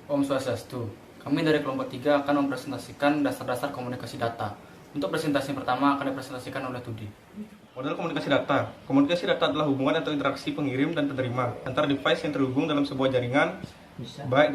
Om Swastiastu. Kami dari kelompok 3 akan mempresentasikan dasar-dasar komunikasi data. Untuk presentasi pertama akan dipresentasikan oleh Tudi. Model komunikasi data. Komunikasi data adalah hubungan atau interaksi pengirim dan penerima antara device yang terhubung dalam sebuah jaringan, baik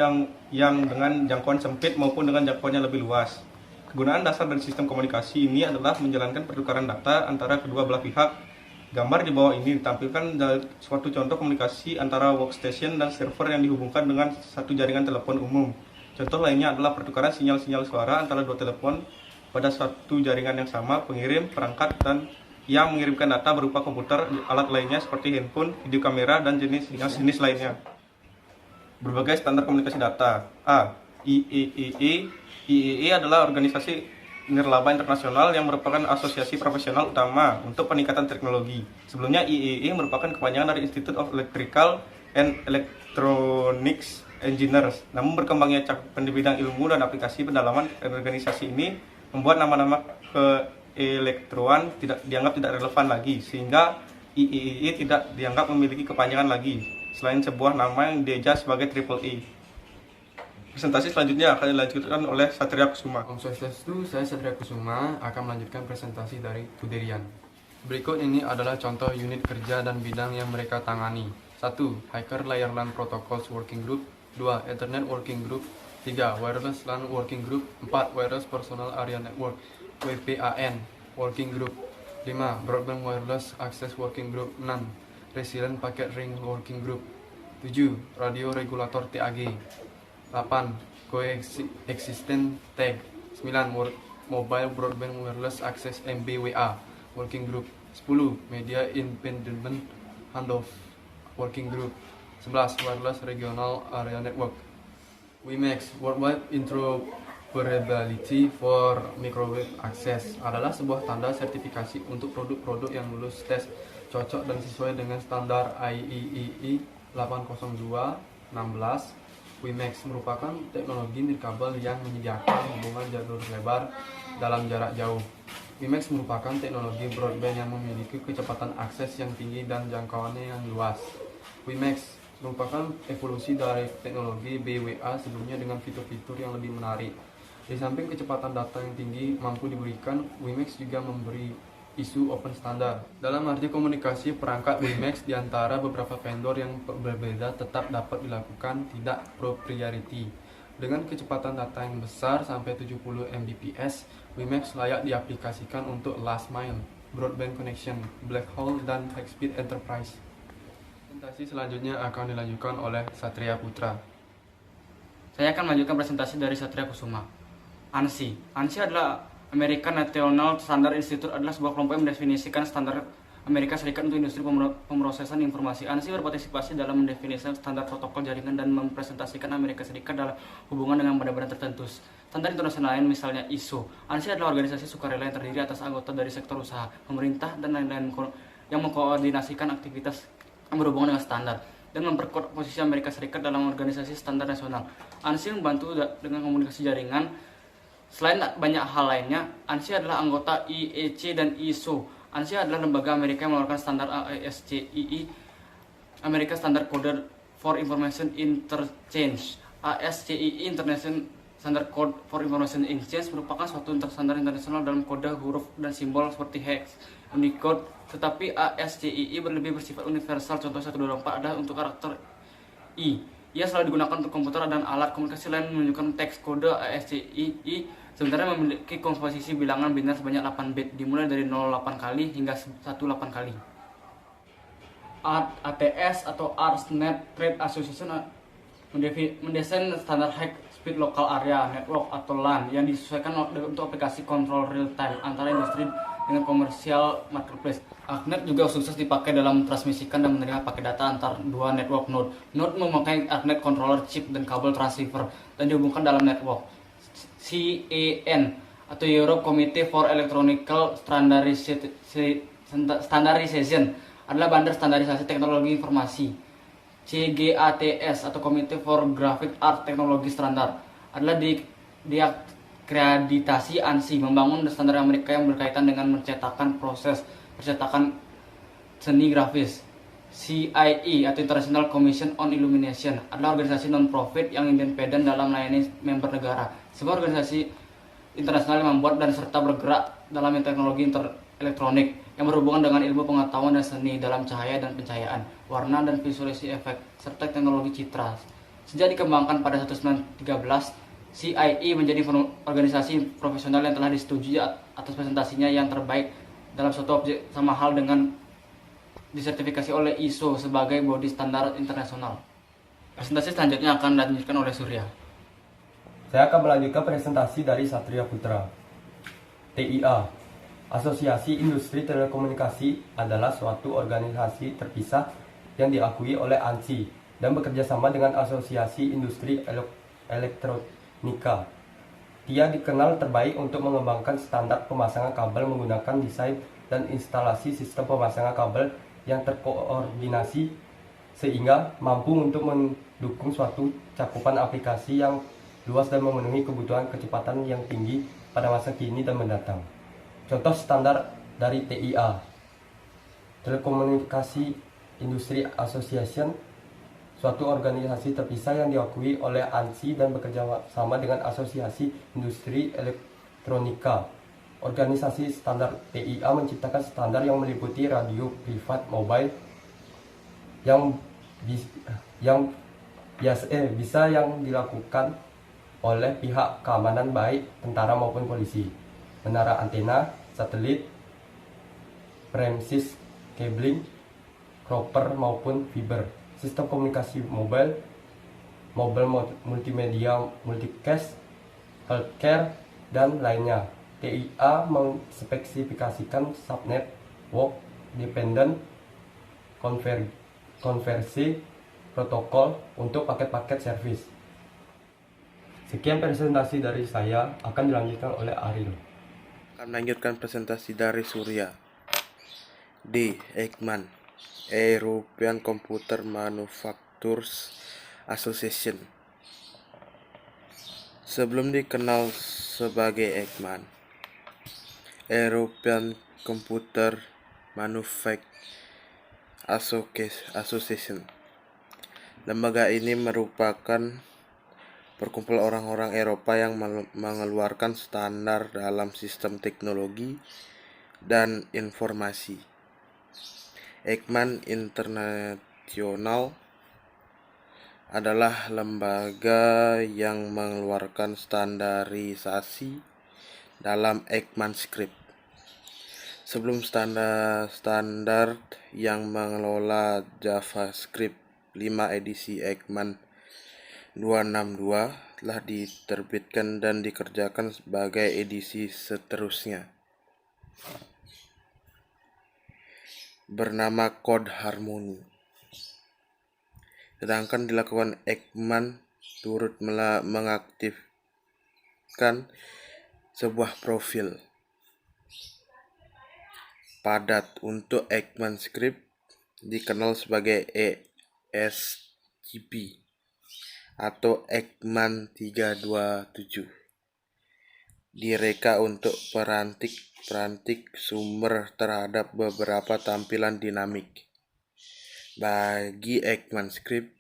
yang dengan jangkauan sempit maupun dengan jangkauan yang lebih luas. Kegunaan dasar dari sistem komunikasi ini adalah menjalankan pertukaran data antara kedua belah pihak. Gambar di bawah ini ditampilkan dari suatu contoh komunikasi antara workstation dan server yang dihubungkan dengan satu jaringan telepon umum. Contoh lainnya adalah pertukaran sinyal-sinyal suara antara dua telepon pada suatu jaringan yang sama, pengirim, perangkat, dan yang mengirimkan data berupa komputer, alat lainnya seperti handphone, video kamera, dan jenis lainnya. Berbagai standar komunikasi data. A. IEEE. IEEE adalah organisasi nirlaba internasional yang merupakan asosiasi profesional utama untuk peningkatan teknologi. Sebelumnya IEEE merupakan kepanjangan dari Institute of Electrical and Electronics Engineers. Namun berkembangnya cakupan di bidang ilmu dan aplikasi pendalaman organisasi ini membuat nama-nama keelektroan dianggap tidak relevan lagi, sehingga IEEE tidak dianggap memiliki kepanjangan lagi selain sebuah nama yang dieja sebagai AAA. Presentasi selanjutnya akan dilanjutkan oleh Satria Kusuma. Om Swastiastu, saya Satria Kusuma akan melanjutkan presentasi dari Tuderian. Berikut ini adalah contoh unit kerja dan bidang yang mereka tangani. 1. Hiker Layer LAN Protocols Working Group. 2. Ethernet Working Group. 3. Wireless LAN Working Group. 4. Wireless Personal Area Network WPAN Working Group. 5. Broadband Wireless Access Working Group. 6. Resilient Packet Ring Working Group. 7. Radio Regulator TAG. 8. Coexistent Tag. 9. Mobile Broadband Wireless Access MBWA Working Group. 10. Media Independent Handoff Working Group. 11. Wireless Regional Area Network. WiMAX Worldwide Interoperability for Microwave Access adalah sebuah tanda sertifikasi untuk produk-produk yang lulus tes cocok dan sesuai dengan standar IEEE 802-16. WiMAX merupakan teknologi nirkabel yang menyediakan hubungan jalur lebar dalam jarak jauh. WiMAX merupakan teknologi broadband yang memiliki kecepatan akses yang tinggi dan jangkauannya yang luas. WiMAX merupakan evolusi dari teknologi BWA sebelumnya dengan fitur-fitur yang lebih menarik. Di samping kecepatan data yang tinggi mampu diberikan, WiMAX juga memberi isu open standar. Dalam arti komunikasi, perangkat WiMAX di antara beberapa vendor yang berbeda tetap dapat dilakukan tidak proprietary. Dengan kecepatan data yang besar sampai 70 Mbps, WiMAX layak diaplikasikan untuk last mile, broadband connection, black hole, dan high-speed enterprise. Presentasi selanjutnya akan dilanjutkan oleh Satria Putra. Saya akan melanjutkan presentasi dari Satria Kusuma. ANSI. ANSI adalah American National Standard Institute, adalah sebuah kelompok yang mendefinisikan standar Amerika Serikat untuk industri pemrosesan informasi. ANSI berpartisipasi dalam mendefinisikan standar protokol jaringan dan mempresentasikan Amerika Serikat dalam hubungan dengan benda-benda tertentu. Standar internasional lain misalnya ISO. ANSI adalah organisasi sukarela yang terdiri atas anggota dari sektor usaha, pemerintah, dan lain-lain yang mengkoordinasikan aktivitas yang berhubungan dengan standar dan memperkuat posisi Amerika Serikat dalam organisasi standar nasional. ANSI membantu dengan komunikasi jaringan. Selain banyak hal lainnya, ANSI adalah anggota IEC dan ISO. ANSI adalah lembaga Amerika yang mengeluarkan standar ASCII, American Standard Code for Information Interchange. ASCII, International Standard Code for Information Exchange, merupakan suatu standar internasional dalam kode huruf dan simbol seperti hex, Unicode. Tetapi ASCII lebih bersifat universal. Contoh 124 adalah untuk karakter I. Ia selalu digunakan untuk komputer dan alat komunikasi lain menunjukkan teks kode ASCII. Sebenarnya memiliki komposisi bilangan biner sebanyak 8 bit, dimulai dari 08 kali hingga 18 kali. ATS atau ARSNet Trade Association mendesain standar High Speed Local Area Network atau LAN yang disesuaikan untuk aplikasi kontrol real time antara industri dengan komersial marketplace. ARPANET juga sukses dipakai dalam transmisikan dan menerima paket data antar dua network node. Node memakai ARPANET controller chip dan kabel transceiver dan dihubungkan dalam network. CEN atau Europe Committee for Electronical Standardization adalah badan standarisasi teknologi informasi. CGATS atau Committee for Graphic Art Technology Standard adalah diakreditasi ANSI, membangun standar Amerika yang berkaitan dengan percetakan seni grafis. CIE atau International Commission on Illumination adalah organisasi non-profit yang independen dalam melayani member negara. Sebuah organisasi internasional yang membuat dan serta bergerak dalam teknologi elektronik yang berhubungan dengan ilmu pengetahuan dan seni dalam cahaya dan pencahayaan, warna dan visualisasi efek, serta teknologi citra. Sejak dikembangkan pada 1913, CIE menjadi organisasi profesional yang telah disetujui atas presentasinya yang terbaik dalam suatu objek, sama hal dengan disertifikasi oleh ISO sebagai body standar internasional. Presentasi selanjutnya akan dilanjutkan oleh Surya. Saya akan melanjutkan presentasi dari Satria Putra. TIA, Asosiasi Industri Telekomunikasi, adalah suatu organisasi terpisah yang diakui oleh ANSI dan bekerja sama dengan Asosiasi Industri Elektronika. Dia dikenal terbaik untuk mengembangkan standar pemasangan kabel menggunakan desain dan instalasi sistem pemasangan kabel yang terkoordinasi sehingga mampu untuk mendukung suatu cakupan aplikasi yang luas dan memenuhi kebutuhan kecepatan yang tinggi pada masa kini dan mendatang. Contoh standar dari TIA, Telekomunikasi Industry Association, suatu organisasi terpisah yang diakui oleh ANSI dan bekerja sama dengan Asosiasi Industri Elektronika. Organisasi standar TIA menciptakan standar yang meliputi radio privat mobile yang bisa yang dilakukan oleh pihak keamanan baik tentara maupun polisi, menara antena, satelit, premises cabling, copper maupun fiber, sistem komunikasi mobile multimedia, multicast, healthcare, dan lainnya. TIA menspesifikasikan subnet, work, dependent, konversi, protokol untuk paket-paket service. Sekian presentasi dari saya, akan dilanjutkan oleh Ariel. Akan melanjutkan presentasi dari Surya. D. Ekman, European Computer Manufacturers Association. Sebelum dikenal sebagai Ekman, European Computer Manufacturers Association, lembaga ini merupakan perkumpulan orang-orang Eropa yang mengeluarkan standar dalam sistem teknologi dan informasi. Ekman International adalah lembaga yang mengeluarkan standarisasi dalam Ekman Script. Sebelum standar yang mengelola JavaScript 5 edisi Ekman 262 telah diterbitkan dan dikerjakan sebagai edisi seterusnya, bernama Code Harmony. Sedangkan dilakukan Ekman turut mengaktifkan sebuah profil padat untuk Ekman Script dikenal sebagai ESGP atau Ekman 327. Direka untuk perantik sumber terhadap beberapa tampilan dinamik. Bagi Ekman Script,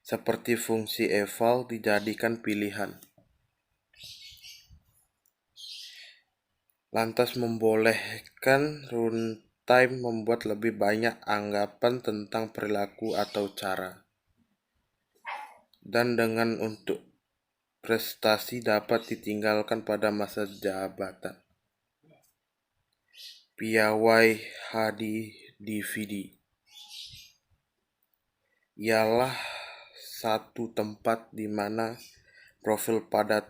seperti fungsi eval dijadikan pilihan. Lantas membolehkan runtime membuat lebih banyak anggapan tentang perilaku atau cara. Dan dengan untuk prestasi dapat ditinggalkan pada masa jabatan. Piawai HD DVD ialah satu tempat di mana profil pada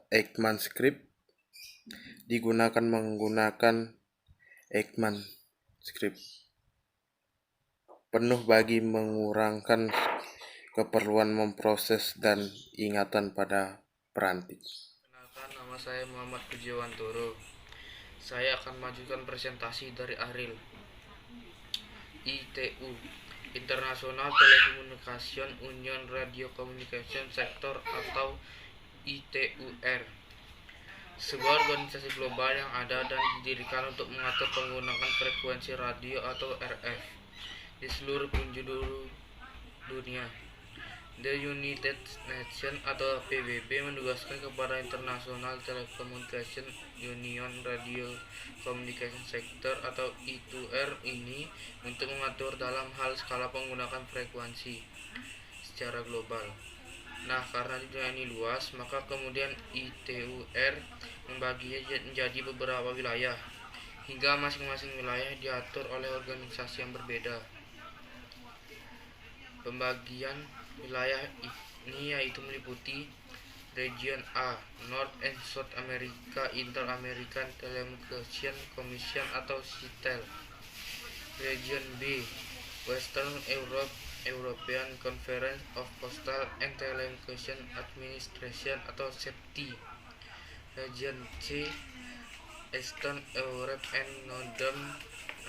Ekman Script digunakan menggunakan Ekman Script penuh bagi mengurangkan keperluan memproses dan ingatan pada perantik. Kenalkan, nama saya Muhammad Pujiwantoro. Saya akan mengajukan presentasi dari Ariel. ITU, International Telecommunication Union Radio Communication Sector atau ITUR. sebuah organisasi global yang ada dan didirikan untuk mengatur penggunaan frekuensi radio atau RF di seluruh penjuru dunia. The United Nations atau PBB menugaskan kepada International Telecommunication Union Radio Communication Sector atau I2R ini untuk mengatur dalam hal skala penggunaan frekuensi secara global. Nah, karena dunia ini luas, maka kemudian I2R membaginya menjadi beberapa wilayah, hingga masing-masing wilayah diatur oleh organisasi yang berbeda. Pembagian wilayah ini yaitu meliputi Region A, North and South America Inter-American Telecommunication Commission atau CITEL. Region B, Western Europe European Conference of Postal and Telecommunication Administration atau SEPTI. Region C, Eastern Europe and Northern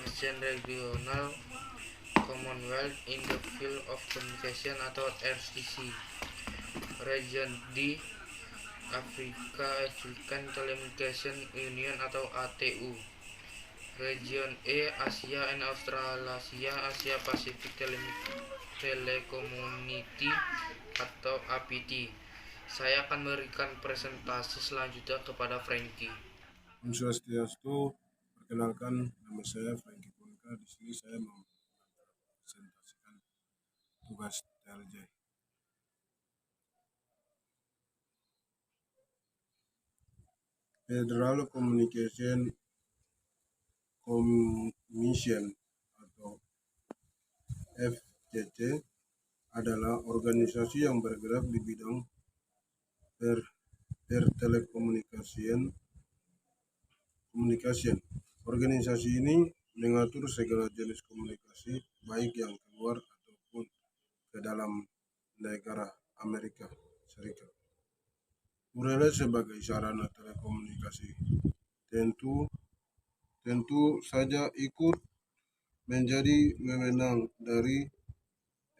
Asian Regional Commonwealth in the Field of Communication atau RCC. Region D, African Telecommunication Union atau ATU. Region E, Asia and Australasia Asia Pacific Telecommunity atau APT. Saya akan memberikan presentasi selanjutnya kepada Frankie. Om Swastiastu, perkenalkan nama saya Frankie Punka. Di sini saya mempresentasikan tugas TLJ. Federal Communication Commission atau FCC adalah organisasi yang bergerak di bidang pertelekomunikasian. Organisasi ini mengatur segala jenis komunikasi, baik yang keluar ataupun ke dalam negara Amerika Serikat. Wireless sebagai sarana telekomunikasi tentu saja ikut menjadi wewenang dari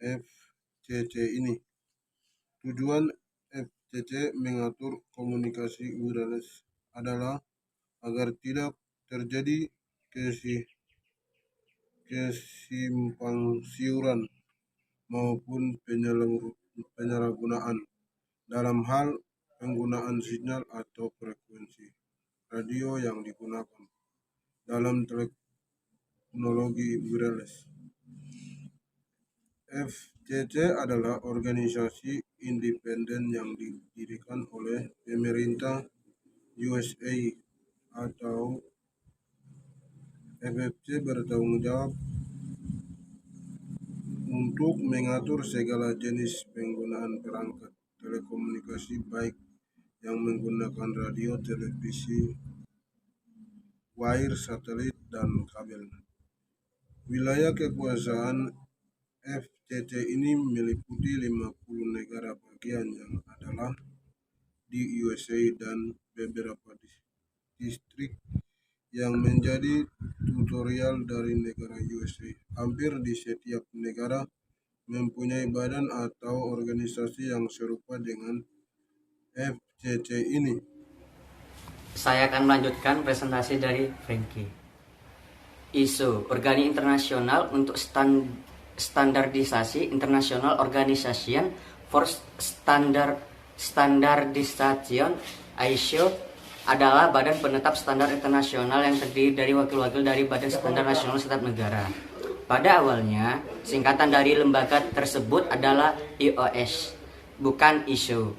FCC ini. Tujuan FCC mengatur komunikasi wireless adalah agar tidak terjadi kesimpang siuran maupun penyalahgunaan dalam hal penggunaan sinyal atau frekuensi radio yang digunakan dalam teknologi wireless. FCC adalah organisasi independen yang didirikan oleh pemerintah USA atau FCC bertanggung jawab untuk mengatur segala jenis penggunaan perangkat telekomunikasi baik yang menggunakan radio, televisi, wire, satelit, dan kabel. Wilayah kekuasaan FCC ini meliputi 50 negara bagian yang adalah di USA dan beberapa distrik yang menjadi tutorial dari negara USA. Hampir di setiap negara mempunyai badan atau organisasi yang serupa dengan FCC ini. Saya akan melanjutkan presentasi dari Frankie. ISO, Organi Internasional untuk Standardisasi International Organization for Standardization. ISO adalah badan penetap standar internasional yang terdiri dari wakil-wakil dari Badan Standar Nasional setiap negara. Pada awalnya, singkatan dari lembaga tersebut adalah IOS, bukan ISO.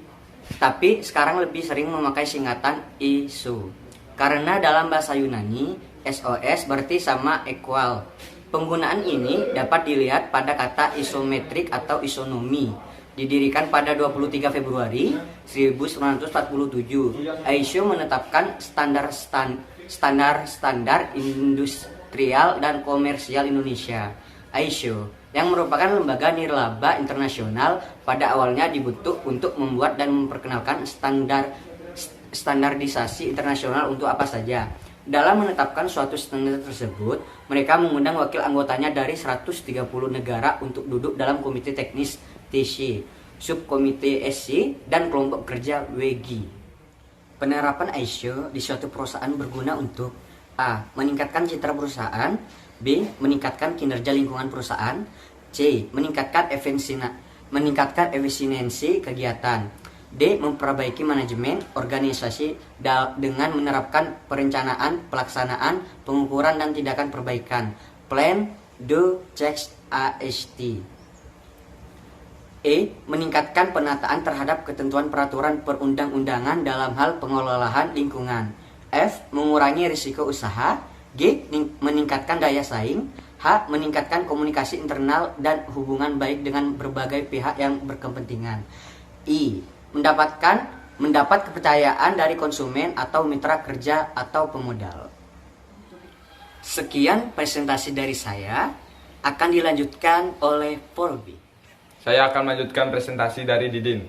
Tapi sekarang lebih sering memakai singkatan ISO. Karena dalam bahasa Yunani, SOS berarti sama equal. Penggunaan ini dapat dilihat pada kata isometrik atau isonomi. Didirikan pada 23 Februari 1947. ISO menetapkan standar industrial dan komersial Indonesia. ISO yang merupakan lembaga nirlaba internasional pada awalnya dibentuk untuk membuat dan memperkenalkan standarisasi internasional untuk apa saja. Dalam menetapkan suatu standar tersebut, mereka mengundang wakil anggotanya dari 130 negara untuk duduk dalam komite teknis TC, subkomite SC, dan kelompok kerja WGI. Penerapan ISO di suatu perusahaan berguna untuk A. Meningkatkan citra perusahaan, B. Meningkatkan kinerja lingkungan perusahaan, C. Meningkatkan efisiensi kegiatan, D. Memperbaiki manajemen organisasi dengan menerapkan perencanaan, pelaksanaan, pengukuran, dan tindakan perbaikan. Plan, do, checks, AST. E. Meningkatkan penataan terhadap ketentuan peraturan perundang-undangan dalam hal pengelolaan lingkungan. F. Mengurangi risiko usaha. G. Meningkatkan daya saing. H. Meningkatkan komunikasi internal dan hubungan baik dengan berbagai pihak yang berkepentingan. I. Mendapat kepercayaan dari konsumen atau mitra kerja atau pemodal. Sekian presentasi dari saya, akan dilanjutkan oleh Forbi. Saya akan melanjutkan presentasi dari Didin.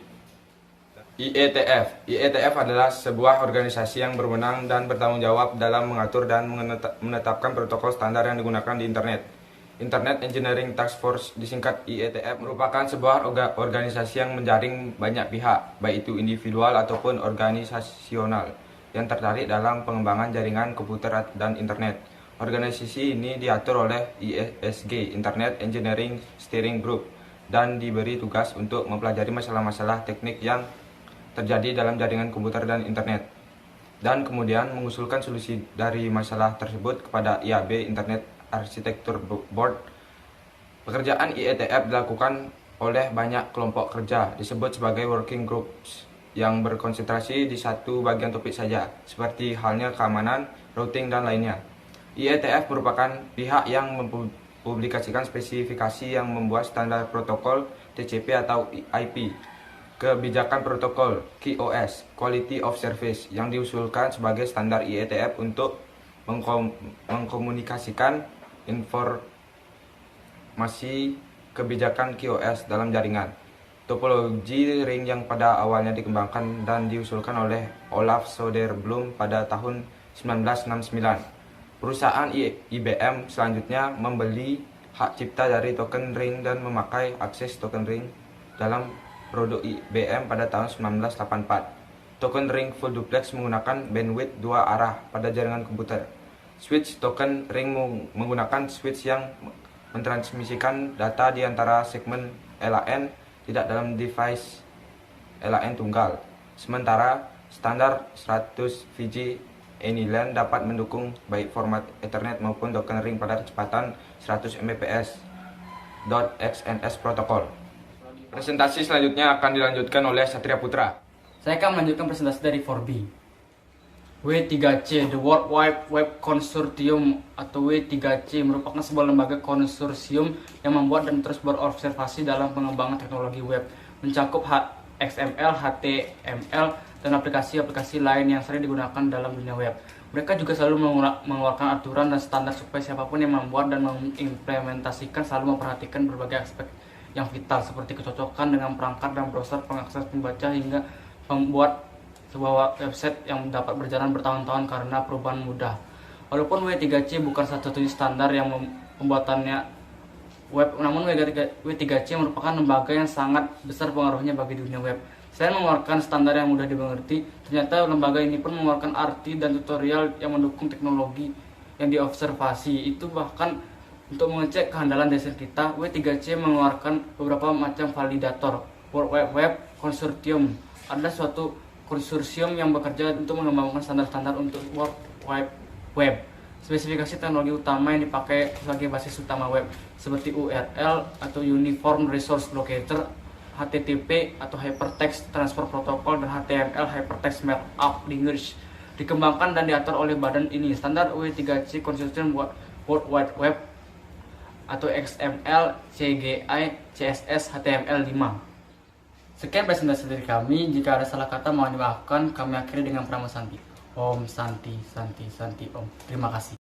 IETF. IETF adalah sebuah organisasi yang berwenang dan bertanggung jawab dalam mengatur dan menetapkan protokol standar yang digunakan di internet. Internet Engineering Task Force, disingkat IETF, merupakan sebuah organisasi yang menjaring banyak pihak, baik itu individual ataupun organisasional, yang tertarik dalam pengembangan jaringan komputer dan internet. Organisasi ini diatur oleh IESG, Internet Engineering Steering Group, dan diberi tugas untuk mempelajari masalah-masalah teknik yang terjadi dalam jaringan komputer dan internet, dan kemudian mengusulkan solusi dari masalah tersebut kepada IAB, Internet Architecture Board. Pekerjaan IETF dilakukan oleh banyak kelompok kerja, disebut sebagai working groups, yang berkonsentrasi di satu bagian topik saja, seperti halnya keamanan, routing, dan lainnya. IETF merupakan pihak yang mempublikasikan spesifikasi yang membuat standar protokol TCP atau IP, kebijakan protokol QoS, Quality of Service, yang diusulkan sebagai standar IETF untuk mengkomunikasikan informasi kebijakan QoS dalam jaringan. Topologi ring yang pada awalnya dikembangkan dan diusulkan oleh Olaf Söderblom pada tahun 1969. Perusahaan IBM selanjutnya membeli hak cipta dari token ring dan memakai akses token ring dalam produk IBM pada tahun 1984. Token ring full duplex menggunakan bandwidth 2 arah pada jaringan komputer. Switch token ring menggunakan switch yang mentransmisikan data di antara segmen LAN tidak dalam device LAN tunggal. Sementara standar 100 VG AnyLAN dapat mendukung baik format Ethernet maupun token ring pada kecepatan 100 Mbps. .XNS protokol. Presentasi selanjutnya akan dilanjutkan oleh Satria Putra. Saya akan melanjutkan presentasi dari 4B. W3C, The World Wide Web Consortium atau W3C merupakan sebuah lembaga konsorsium yang membuat dan terus berobservasi dalam pengembangan teknologi web, mencakup XML, HTML, dan aplikasi-aplikasi lain yang sering digunakan dalam dunia web. Mereka juga selalu mengeluarkan aturan dan standar supaya siapapun yang membuat dan mengimplementasikan selalu memperhatikan berbagai aspek yang vital seperti kecocokan dengan perangkat dan browser, pengakses pembaca, hingga membuat sebuah website yang dapat berjalan bertahun-tahun karena perubahan mudah. Walaupun W3C bukan satu-satunya standar yang pembuatannya web, namun W3C merupakan lembaga yang sangat besar pengaruhnya bagi dunia web. Selain mengeluarkan standar yang mudah dimengerti, ternyata lembaga ini pun mengeluarkan arti dan tutorial yang mendukung teknologi yang diobservasi. Itu bahkan untuk mengecek kehandalan desain kita, W3C mengeluarkan beberapa macam validator. World Wide Web Consortium adalah suatu konsorsium yang bekerja untuk mengembangkan standar-standar untuk World Wide Web. Spesifikasi teknologi utama yang dipakai sebagai basis utama web seperti URL atau Uniform Resource Locator, HTTP atau Hypertext Transfer Protocol, dan HTML Hypertext Markup Language dikembangkan dan diatur oleh badan ini. Standar W3C Consortium buat World Wide Web atau XML, CGI, CSS, HTML5. Sekian presentasi dari kami. Jika ada salah kata mohon dimaafkan. Kami akhiri dengan pranama Santi. Om Santi Santi Santi Om. Terima kasih.